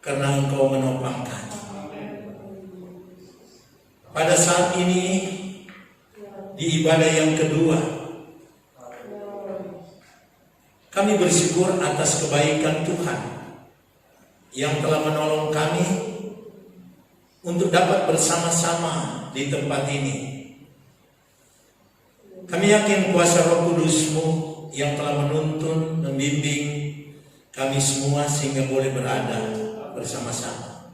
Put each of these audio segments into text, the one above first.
karena Engkau menopang kami. Pada saat ini di ibadah yang kedua, kami bersyukur atas kebaikan Tuhan yang telah menolong kami untuk dapat bersama-sama di tempat ini. Kami yakin kuasa Roh Kudus-Mu yang telah menuntun, membimbing kami semua sehingga boleh berada bersama-sama.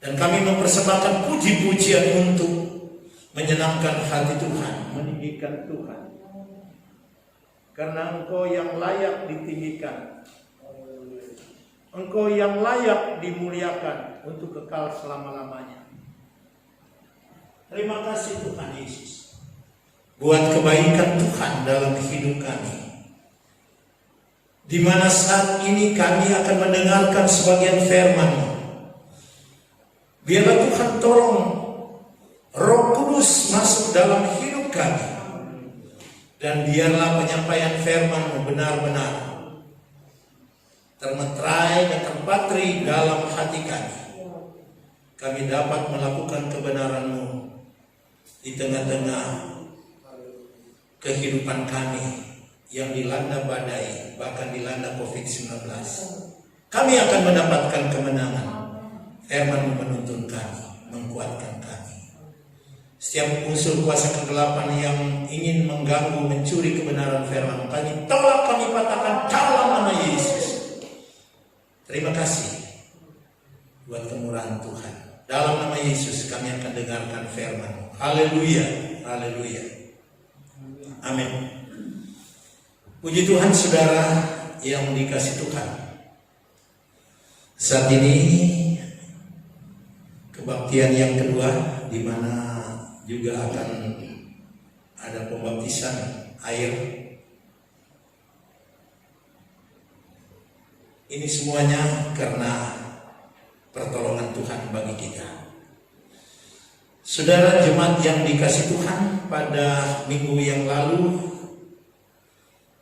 Dan kami mempersembahkan puji-pujian untuk menyenangkan hati Tuhan, meninggikan Tuhan. Karena Engkau yang layak ditinggikan, Engkau yang layak dimuliakan untuk kekal selama-lamanya. Terima kasih Tuhan Yesus buat kebaikan Tuhan dalam hidup kami, di mana saat ini kami akan mendengarkan sebagian firman-Mu. Biarlah Tuhan tolong Roh Kudus masuk dalam hidup kami, dan biarlah penyampaian firman-Mu benar-benar termeterai dan terpatri dalam hati kami. Kami dapat melakukan kebenaran-Mu di tengah-tengah kehidupan kami yang dilanda badai, bahkan dilanda COVID-19. Kami akan mendapatkan kemenangan. Firman-Mu menuntun kami, menguatkan kami. Setiap unsur kuasa kegelapan yang ingin mengganggu, mencuri kebenaran firman kami, tolak, kami patahkan dalam nama Yesus. Terima kasih buat kemurahan Tuhan. Dalam nama Yesus kami akan dengarkan firman-Mu. Haleluya, haleluya. Amin. Puji Tuhan saudara yang dikasih Tuhan. Saat ini kebaktian yang kedua, di mana juga akan ada pembaptisan air. Ini semuanya karena pertolongan Tuhan bagi kita. Saudara jemaat yang dikasih Tuhan, pada minggu yang lalu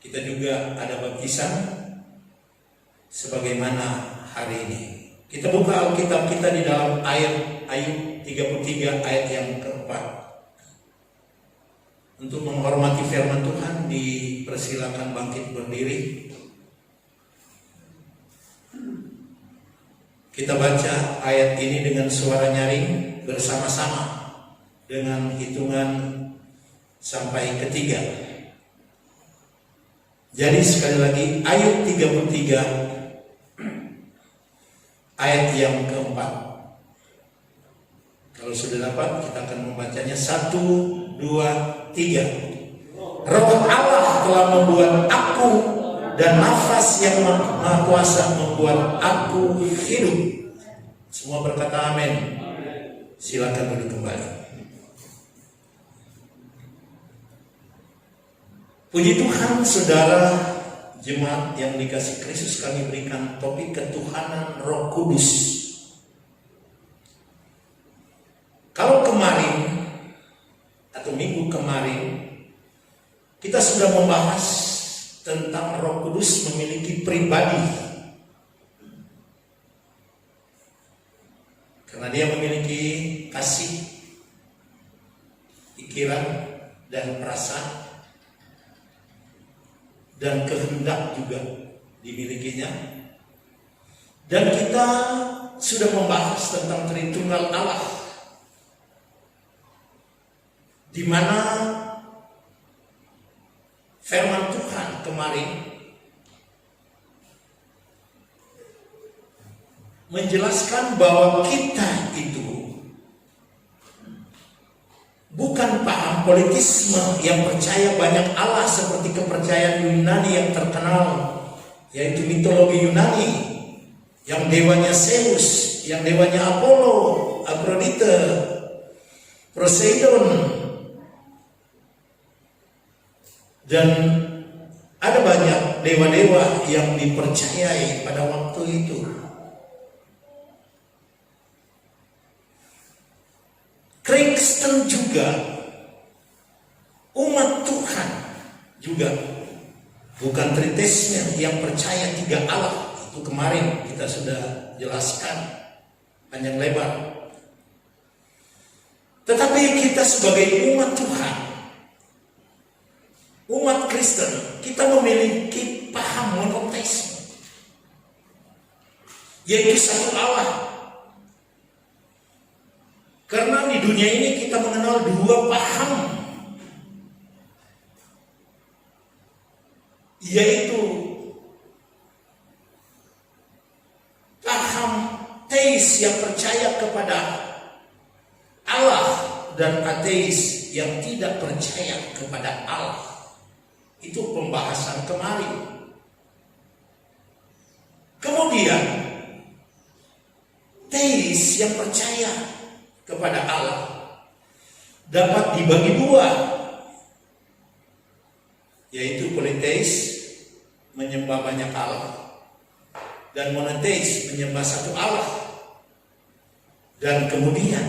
kita juga ada baptisan sebagaimana hari ini. Kita buka Alkitab kita di dalam Ayub 33 ayat yang keempat. Untuk menghormati firman Tuhan, dipersilakan bangkit berdiri. Kita baca ayat ini dengan suara nyaring bersama-sama dengan hitungan sampai ketiga. Jadi sekali lagi Ayub 33 ayat yang keempat. Kalau sudah dapat, kita akan membacanya 1, 2, 3. Roh Allah telah membuat aku, dan nafas yang Maha Kuasa membuat aku hidup. Semua berkata amin. Silakan duduk kembali. Puji Tuhan saudara jemaat yang dikasih Kristus, kami berikan topik ketuhanan Roh Kudus. Kalau kemarin atau minggu kemarin kita sudah membahas tentang Roh Kudus memiliki pribadi, karena dia memiliki kasih, pikiran, dan perasaan, dan kehendak juga dimilikinya. Dan kita sudah membahas tentang Tritunggal Allah, di mana firman Tuhan kemarin menjelaskan bahwa kita itu bukan paham politisme yang percaya banyak Allah seperti kepercayaan Yunani yang terkenal, yaitu mitologi Yunani, yang dewanya Zeus, yang dewanya Apollo, Aphrodite, Poseidon, dan ada banyak dewa-dewa yang dipercayai pada waktu itu. Kristen juga, umat Tuhan juga bukan Tritesnya yang percaya tiga Allah. Itu kemarin kita sudah jelaskan panjang lebar. Tetapi kita sebagai umat Tuhan, umat Kristen, kita memiliki paham monoteisme, yaitu satu Allah. Karena di dunia ini kita mengenal dua paham, yaitu paham teis yang percaya kepada Allah dan ateis yang tidak percaya kepada Allah. Itu pembahasan kemarin. Kemudian teis yang percaya kepada Allah dapat dibagi dua, yaitu politeis, menyembah banyak Allah, dan monoteis, menyembah satu Allah. Dan kemudian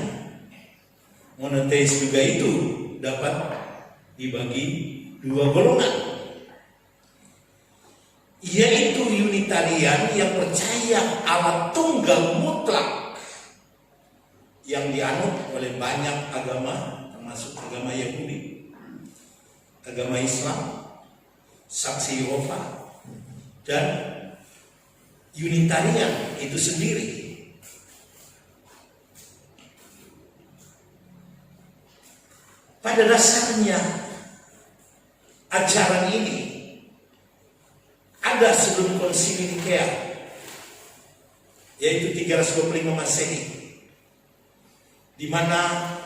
monoteis juga itu dapat dibagi dua golongan, yaitu Unitarian yang percaya Allah tunggal mutlak, yang dianut oleh banyak agama, termasuk agama Yahudi, agama Islam, Saksi Yehova, dan Unitarian itu sendiri. Pada dasarnya ajaran ini ada sebelum Konsili Nikea, yaitu 325 Masehi, di mana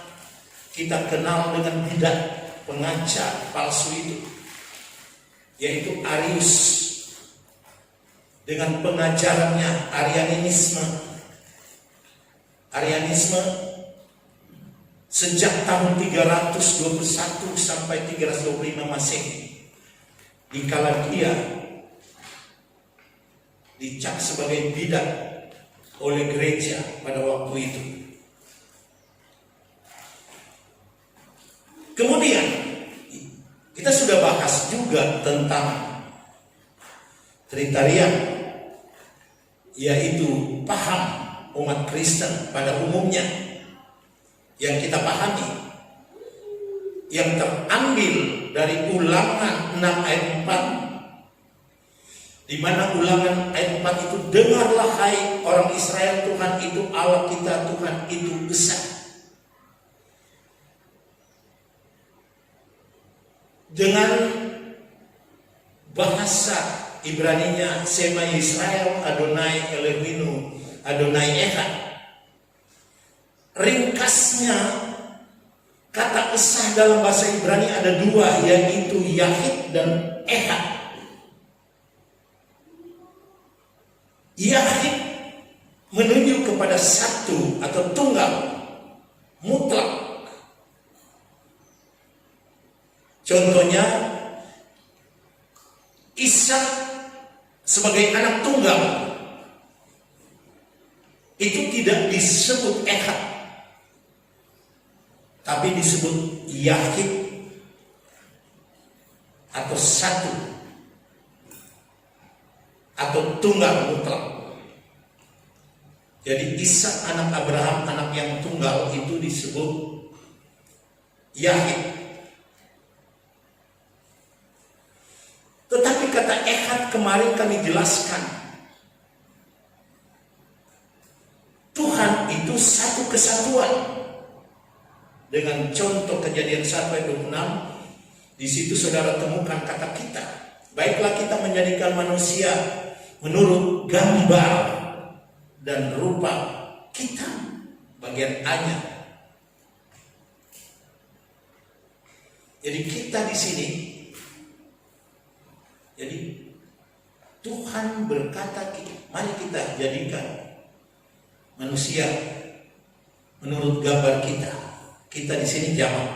kita kenal dengan bidat pengajar palsu itu, yaitu Arius dengan pengajarannya Arianisme. Arianisme sejak tahun 321 sampai 325 Masehi, dikala dia dicap sebagai bidat oleh gereja pada waktu itu. Kemudian kita sudah bahas juga tentang Trinitarian, yaitu paham umat Kristen pada umumnya yang kita pahami, yang terambil dari Ulangan 6 ayat 4, di mana Ulangan ayat 4 itu, dengarlah hai orang Israel, Tuhan itu Allah kita, Tuhan itu besar. Dengan bahasa Ibraninya Sema Israel, Adonai Elohinu, Adonai Echad. Ringkasnya kata Esah dalam bahasa Ibrani ada dua, yaitu Yahid dan Echad. Yahid menunjuk kepada satu atau tunggal mutlak. Contohnya Ishak sebagai anak tunggal itu tidak disebut Echad, tapi disebut Yahid atau satu atau tunggal mutlak. Jadi Ishak anak Abraham, anak yang tunggal, itu disebut Yahid. Tetapi kata Echad kemarin kami jelaskan, Tuhan itu satu kesatuan. Dengan contoh Kejadian 1 ayat 26, di situ saudara temukan kata kita. Baiklah kita menjadikan manusia menurut gambar dan rupa kita, bagian A-nya. Jadi kita di sini, jadi Tuhan berkata, mari kita jadikan manusia menurut gambar kita. Kita di sini jamak.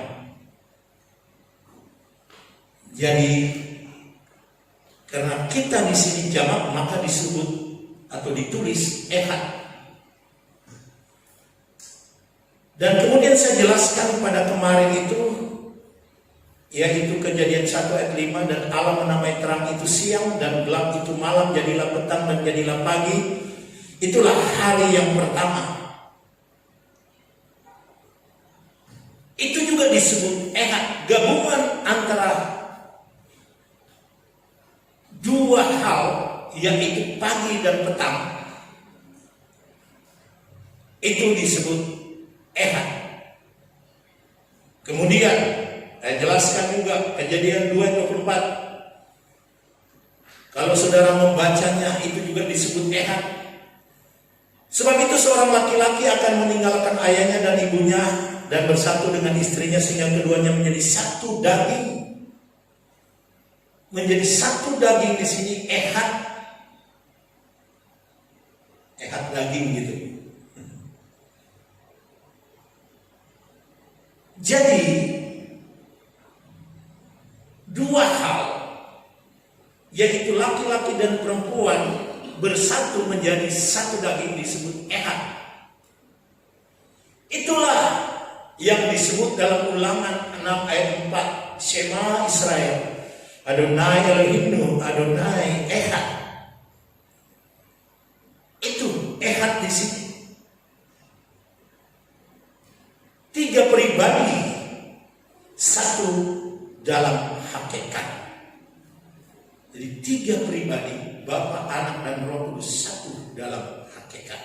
Jadi karena kita di sini jamak, maka disebut atau ditulis Echad. Dan kemudian saya jelaskan pada kemarin itu, yaitu Kejadian 1 ayat 5, dan Allah menamai terang itu siang dan gelap itu malam, jadilah petang dan jadilah pagi. Itulah hari yang pertama. Itu juga disebut ehad, gabungan antara dua hal, yaitu pagi dan petang. Itu disebut ehad. Kemudian saya jelaskan juga Kejadian 2:24. Kalau saudara membacanya, itu juga disebut ehad. Sebab itu seorang laki-laki akan meninggalkan ayahnya dan ibunya dan bersatu dengan istrinya sehingga keduanya menjadi satu daging. Menjadi satu daging di sini ehad. Ehad daging gitu. Jadi dua hal, yaitu laki-laki dan perempuan bersatu menjadi satu daging disebut ehad. Itulah yang disebut dalam Ulangan 6 ayat 4, Shema Israel, Adonai Elohimnu, Adonai ehad. Itu ehad di sini. Tiga pribadi, satu dalam hakikat. Jadi tiga pribadi, Bapa, Anak, dan Roh Kudus satu dalam hakikat.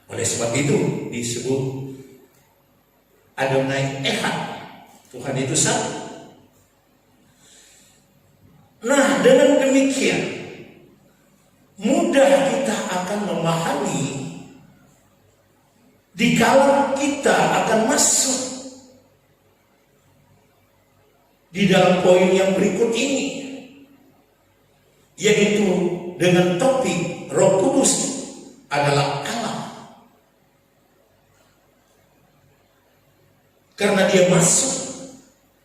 Oleh sebab itu disebut Adonai ehad. Tuhan itu satu. Nah, dengan demikian mudah kita akan memahami dikala kita akan masuk di dalam poin yang berikut ini, yaitu dengan topik Roh Kudus adalah Allah. Karena dia masuk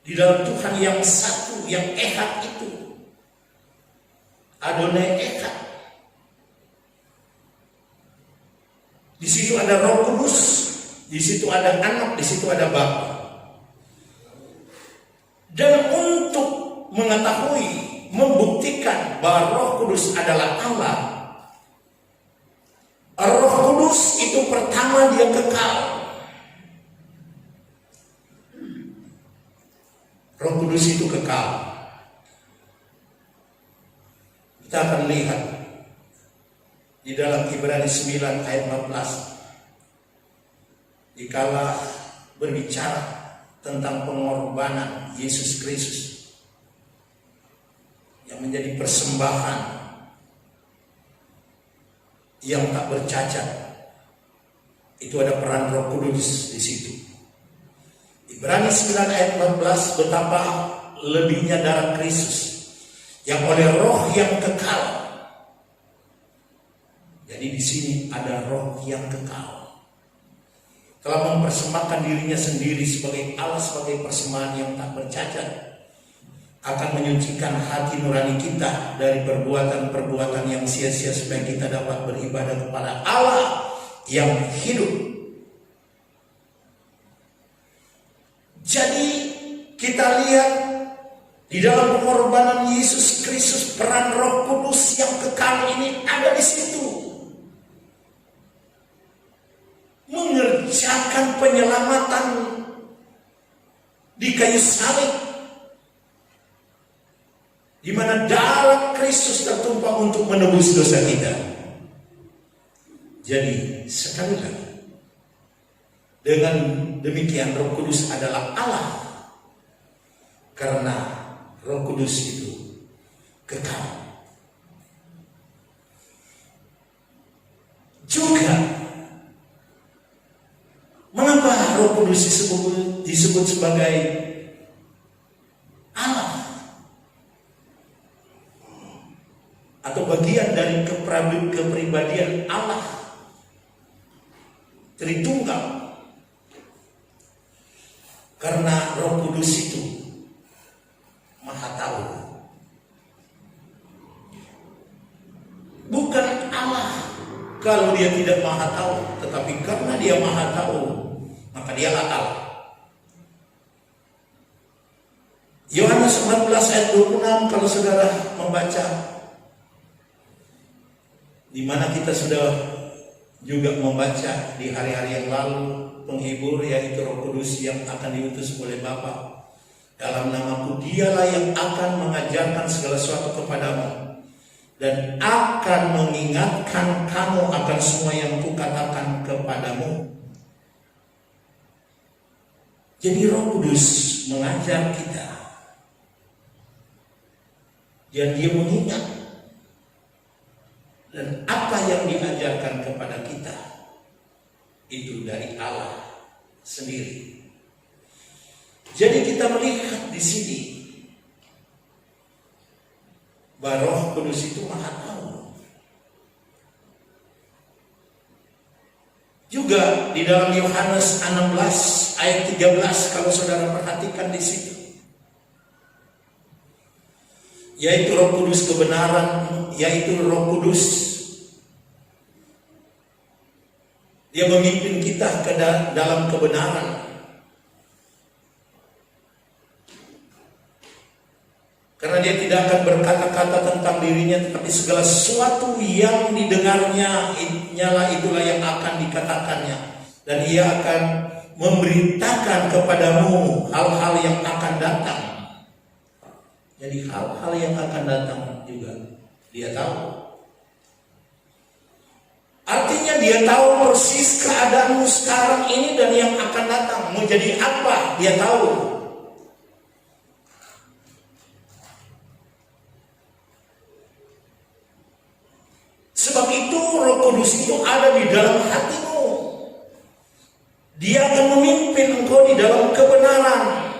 di dalam Tuhan yang satu, yang ehad itu, Adonai ehad. Di situ ada Roh Kudus, di situ ada Anak, di situ ada Bapa. Dan untuk mengetahui, membuktikan bahwa Roh Kudus adalah Allah, Roh Kudus itu pertama dia kekal. Roh Kudus itu kekal. Kita akan lihat di dalam Ibrani 9 ayat 14. Dikala berbicara tentang pengorbanan Yesus Kristus yang menjadi persembahan yang tak bercacat, itu ada peran Roh Kudus di situ. Ibrani 9 ayat 14, betapa lebihnya darah Kristus yang oleh Roh yang kekal. Jadi di sini ada Roh yang kekal. Telah mempersembahkan dirinya sendiri sebagai Allah, sebagai persembahan yang tak bercacat, akan menyucikan hati nurani kita dari perbuatan-perbuatan yang sia-sia supaya kita dapat beribadah kepada Allah yang hidup. Jadi kita lihat di dalam pengorbanan Yesus Kristus, peran Roh Kudus yang kekal ini ada di situ, mengerjakan penyelamatan di kayu salib, di mana darah Kristus tertumpah untuk menebus dosa kita. Jadi sekali lagi, dengan demikian Roh Kudus adalah Allah, karena Roh Kudus itu kekal. Juga mengapa Roh Kudus disebut sebagai Allah atau bagian dari kepribadian Allah Tritunggal? Karena Roh Kudus itu Maha Tahu. Bukan Allah kalau dia tidak Maha Tahu, tetapi karena dia Maha Tahu, maka dialah Allah. Yohanes 14 ayat 26, kalau saudara membaca, di mana kita sudah juga membaca di hari-hari yang lalu, penghibur yaitu Roh Kudus yang akan diutus oleh Bapa. Dalam namaku dialah yang akan mengajarkan segala sesuatu kepadamu dan akan mengingatkan kamu akan semua yang kukatakan kepadamu. Jadi Roh Kudus mengajar kita dan dia mengingat, dan apa yang diajarkan kepada kita itu dari Allah sendiri. Jadi kita melihat di sini bahwa Roh Kudus itu Maha Tahu. Juga di dalam Yohanes 16 ayat 13, kalau saudara perhatikan di situ, yaitu Roh Kudus kebenaran, yaitu Roh Kudus, dia memimpin kita ke dalam kebenaran. Karena dia tidak akan berkata-kata tentang dirinya, tetapi segala sesuatu yang didengarnya, itulah yang akan dikatakannya. Dan ia akan memberitakan kepadamu hal-hal yang akan datang. Jadi hal-hal yang akan datang juga dia tahu. Artinya dia tahu persis keadaanmu sekarang ini dan yang akan datang. Mau jadi apa dia tahu. Sebab itu Roh Kudus itu ada di dalam hatimu. Dia akan memimpin engkau di dalam kebenaran.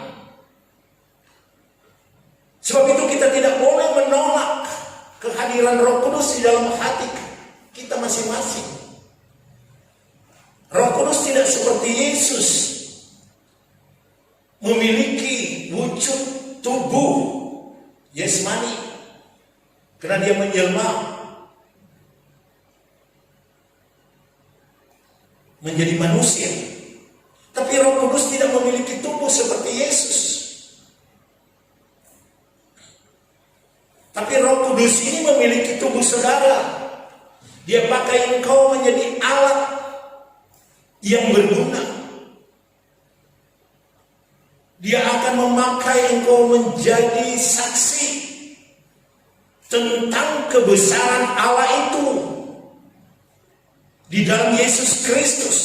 Sebab itu kita tidak boleh menolak kehadiran Roh Kudus di dalam hati kita masing-masing. Roh Kudus tidak seperti Yesus memiliki wujud tubuh jasmani, karena dia menjelma menjadi manusia. Tapi Roh Kudus tidak memiliki tubuh seperti Yesus. Tapi Roh Kudus ini memiliki tubuh saudara. Dia pakai engkau menjadi alat yang berguna. Dia akan memakai engkau menjadi saksi tentang kebesaran Allah itu di dalam Yesus Kristus.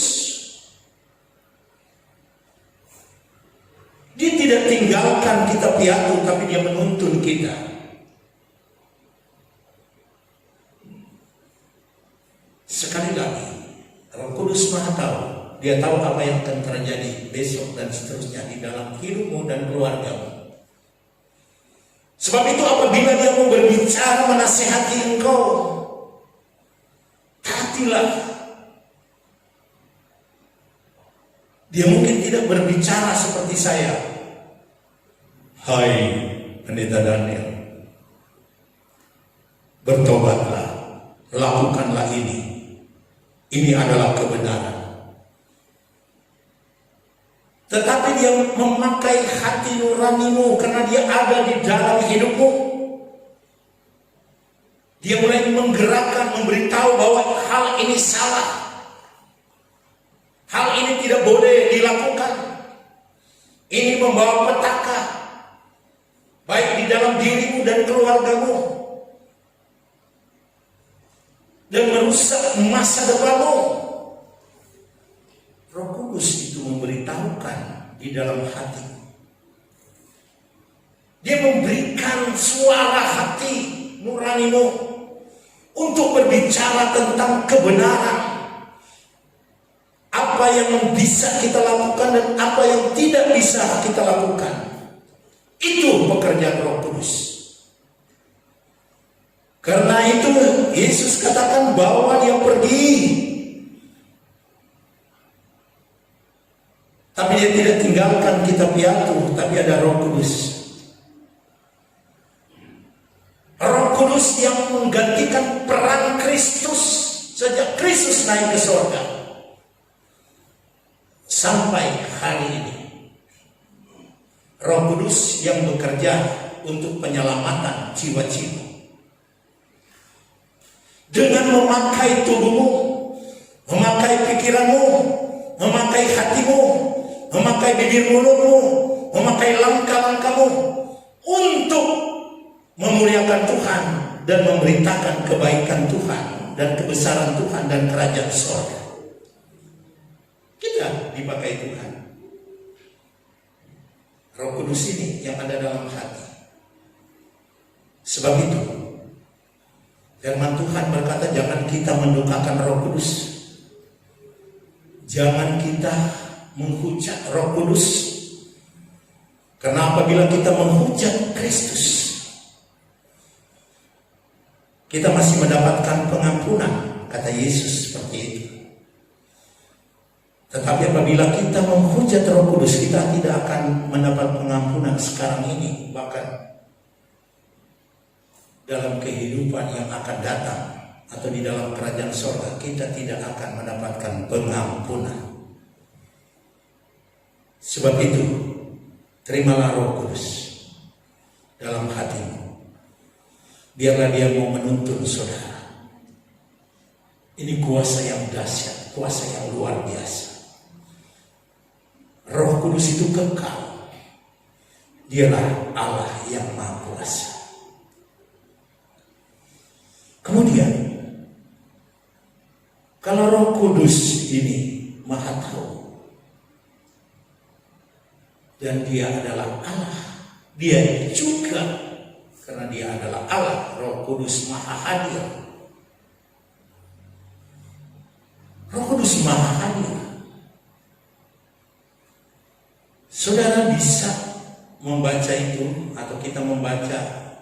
Dia tidak tinggalkan kita piatu, tapi dia menuntun kita. Sekali lagi, Roh Kudus Maha Tahu. Dia tahu apa yang akan terjadi besok dan seterusnya di dalam hidupmu dan keluargamu. Sebab itu apabila dia mau berbicara menasihati engkau, taatilah. Dia mungkin tidak berbicara seperti saya. Hai Pendeta Daniel, bertobatlah, lakukanlah ini. Ini adalah kebenaran. Tetapi dia memakai hati nuranimu karena dia ada di dalam hidupmu. Dia mulai menggerakkan, memberitahu bahwa hal ini salah. Hal ini tidak boleh dilakukan. Ini membawa petaka baik di dalam dirimu dan keluargamu, dan merusak masa depanmu. Roh Kudus itu memberitahukan di dalam hati. Dia memberikan suara hati nuranimu untuk berbicara tentang kebenaran. Apa yang bisa kita lakukan dan apa yang tidak bisa kita lakukan. Itu pekerjaan Roh Kudus. Karena itu Yesus katakan bahwa dia pergi, tapi dia tidak tinggalkan kita piatu, tapi ada Roh Kudus. Roh Kudus yang menggantikan peran Kristus sejak Kristus naik ke surga sampai hari ini. Roh Kudus yang bekerja untuk penyelamatan jiwa-jiwa. dengan memakai tubuhmu, memakai pikiranmu, memakai hatimu, memakai bibir mulutmu, memakai langkah-langkahmu untuk memuliakan Tuhan dan memberitakan kebaikan Tuhan dan kebesaran Tuhan dan kerajaan surga. Kita dipakai Tuhan. Roh Kudus ini yang ada dalam hati. Sebab itu firman Tuhan berkata, jangan kita mendukakan Roh Kudus. Jangan kita menghujat Roh Kudus. Karena apabila kita menghujat Kristus, kita masih mendapatkan pengampunan, kata Yesus seperti itu. Tetapi apabila kita menghujat Roh Kudus, kita tidak akan mendapat pengampunan sekarang ini, bahkan dalam kehidupan yang akan datang atau di dalam kerajaan surga kita tidak akan mendapatkan pengampunan. Sebab itu, terimalah Roh Kudus dalam hatimu. Biarlah dia mau menuntun saudara. Ini kuasa yang dahsyat, kuasa yang luar biasa. Roh Kudus itu kekal. Dialah Allah yang Maha Kuasa. Kemudian, kalau Roh Kudus ini Maha Tahu dan dia adalah Allah, dia juga karena dia adalah Allah, Roh Kudus Maha Hadir. Roh Kudus Maha Hadir. Saudara bisa membaca itu atau kita membaca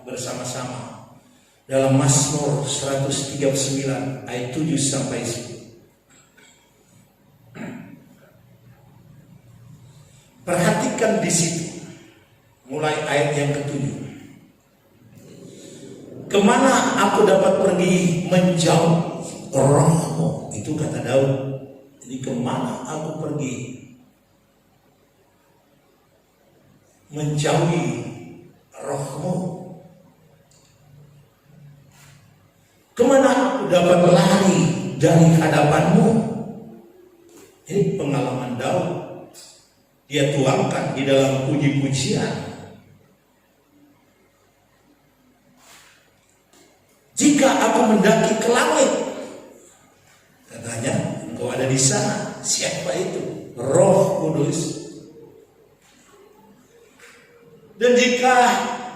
bersama-sama dalam Mazmur 139 ayat 7 sampai 10. Perhatikan di situ mulai ayat yang ke-7. Kemana aku dapat pergi menjauh Roh-Mu? Itu kata Daud. Jadi kemana aku pergi menjauhi Roh-Mu? Kemana aku dapat lari dari hadapan-Mu? Ini pengalaman Daud. Dia tuangkan di dalam puji-pujian. Jika aku mendaki ke langit, katanya, engkau ada di sana. Siapa itu? Roh Kudus. Dan jika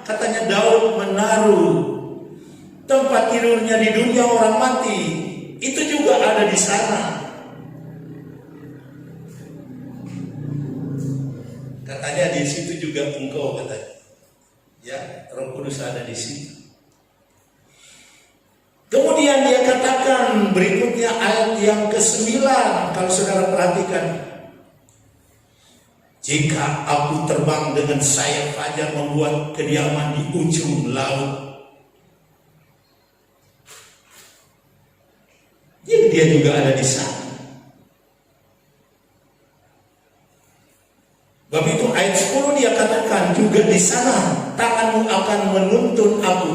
katanya Daud menaruh tempat tidurnya di dunia orang mati, itu juga ada di sana. Katanya di situ juga engkau, katanya. Ya, Roh Kudus ada di situ. Kemudian dia katakan berikutnya ayat yang ke-9, kalau saudara perhatikan. Jika aku terbang dengan sayap fajar membuat kediaman di ujung laut. Jadi dia juga ada di sana. Bab itu ayat 10 dia katakan juga di sana tanganmu akan menuntun aku.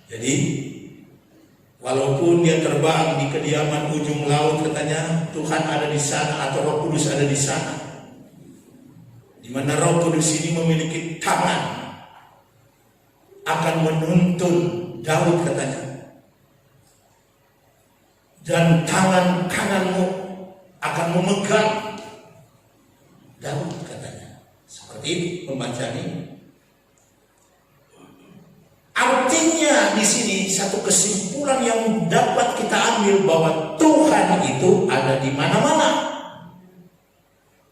Jadi walaupun dia terbang di kediaman ujung laut, katanya Tuhan ada di sana atau Roh Kudus ada di sana. Di mana Roh Kudus ini memiliki tangan akan menuntun Daud, katanya. Dan tangan kananmu akan memegang Daud, katanya. Seperti itu pembacaan ini. Artinya di sini satu kesimpulan yang dapat kita ambil bahwa Tuhan itu ada di mana-mana.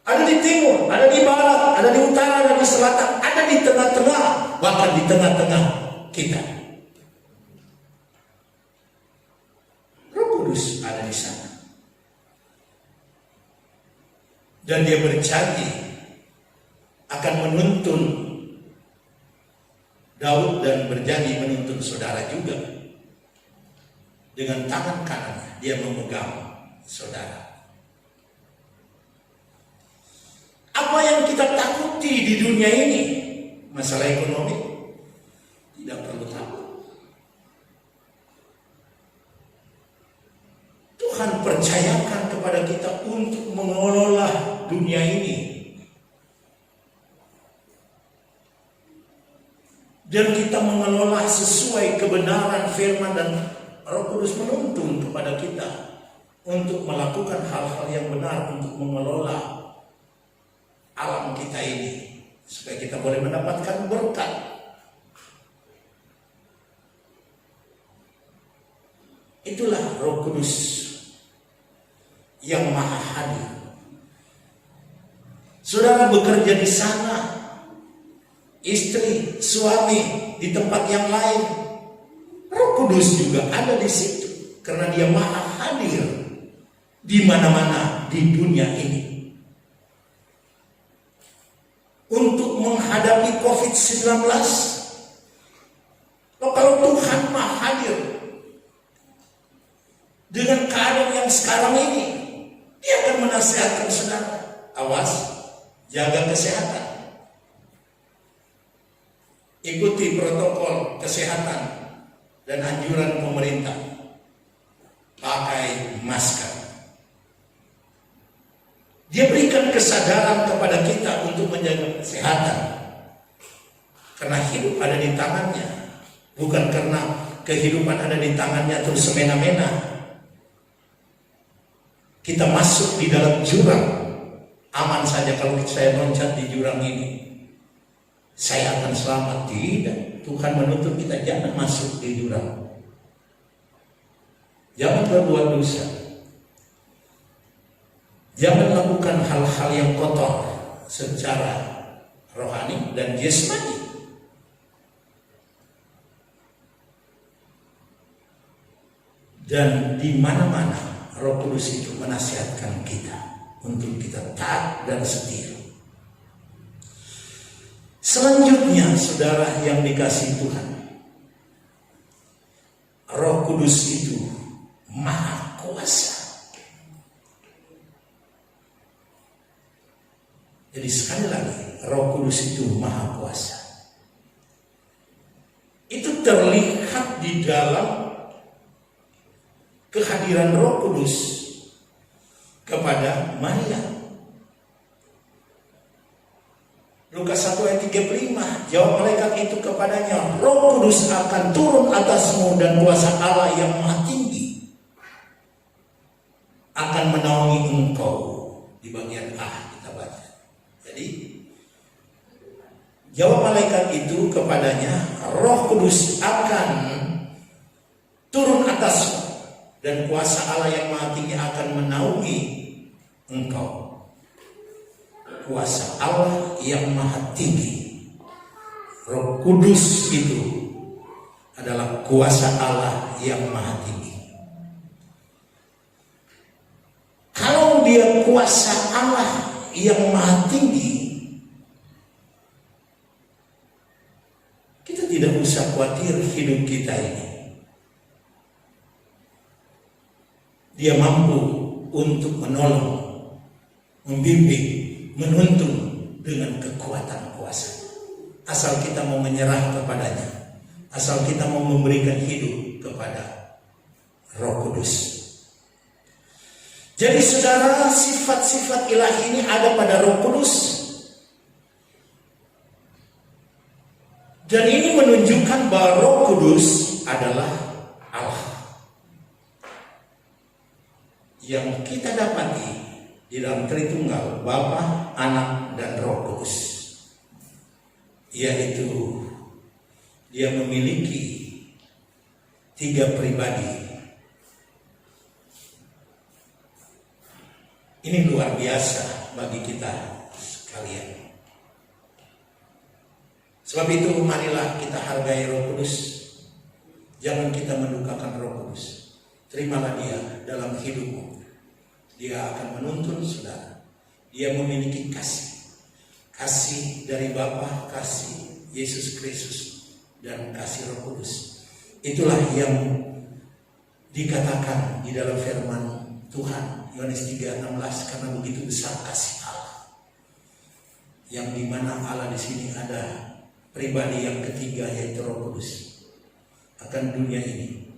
Ada di timur, ada di barat, ada di utara, ada di selatan, ada di tengah-tengah, bahkan di tengah-tengah kita. Roh Kudus ada di sana. Dan dia berjanji akan menuntun Daud dan berjanji menuntun saudara juga. Dengan tangan kanannya dia memegang saudara. Apa yang kita takuti di dunia ini? Masalah ekonomi? Tidak perlu takut. Tuhan percayakan kepada kita untuk mengelola dunia ini. Dan kita mengelola sesuai kebenaran firman, dan Roh Kudus menuntun kepada kita untuk melakukan hal-hal yang benar untuk mengelola alam kita ini, supaya kita boleh mendapatkan berkat. Itulah Roh Kudus yang maha hadir. Saudara bekerja di sana, istri, suami di tempat yang lain, Roh Kudus juga ada di situ, karena Dia maha hadir di mana-mana di dunia ini. Untuk menghadapi COVID-19, kalau Tuhan maha hadir dengan keadaan yang sekarang ini, Dia akan menasihatkan saudara, awas, jaga kesehatan, ikuti protokol kesehatan dan anjuran pemerintah, pakai masker. Dia berikan kesadaran kepada kita untuk menjaga kesehatan, karena hidup ada di tangannya, bukan karena kehidupan ada di tangannya terus semena-mena. Kita masuk di dalam jurang, aman saja kalau saya loncat di jurang ini, saya akan selamat. Tidak, Tuhan menuntut kita jangan masuk di jurang, jangan berbuat dosa, jangan lakukan hal-hal yang kotor secara rohani dan jasmani. Dan di mana-mana Roh Kudus itu menasihatkan kita untuk kita taat dan setia. Selanjutnya, saudara yang dikasihi Tuhan, Roh Kudus itu maha kuasa. Jadi sekali lagi, Roh Kudus itu maha kuasa. Itu terlihat di dalam kehadiran Roh Kudus kepada Maria. Lukas 1 ayat 35, jawab malaikat itu kepadanya, Roh Kudus akan turun atasmu dan kuasa Allah yang maha tinggi akan menaungi engkau. Di bagian A kita baca. Jadi jawab malaikat itu kepadanya, Roh Kudus akan turun atasmu dan kuasa Allah yang maha tinggi akan menaungi engkau. Kuasa Allah yang maha tinggi, Roh Kudus itu adalah kuasa Allah yang maha tinggi. Kalau Dia kuasa Allah yang maha tinggi, kita tidak usah khawatir hidup kita ini. Dia mampu untuk menolong, membimbing, menuntun dengan kekuatan kuasa. Asal kita mau menyerah kepadanya, asal kita mau memberikan hidup kepada Roh Kudus. Jadi saudara, sifat-sifat ilahi ini ada pada Roh Kudus. Dan ini menunjukkan bahwa Roh Kudus adalah Allah yang kita dapati di dalam Tritunggal, Bapa, Anak, dan Roh Kudus. Yaitu Dia memiliki 3 pribadi. Ini luar biasa bagi kita sekalian. Sebab itu marilah kita hargai Roh Kudus. Jangan kita mendukakan Roh Kudus. Terimalah Dia dalam hidupmu. Dia akan menuntun saudara. Dia memiliki kasih dari Bapa, kasih Yesus Kristus, dan kasih Roh Kudus. Itulah yang dikatakan di dalam firman Tuhan Yohanes 3:16, karena begitu besar kasih Allah, yang dimana Allah di sini ada pribadi yang ketiga, yaitu Roh Kudus, akan dunia ini.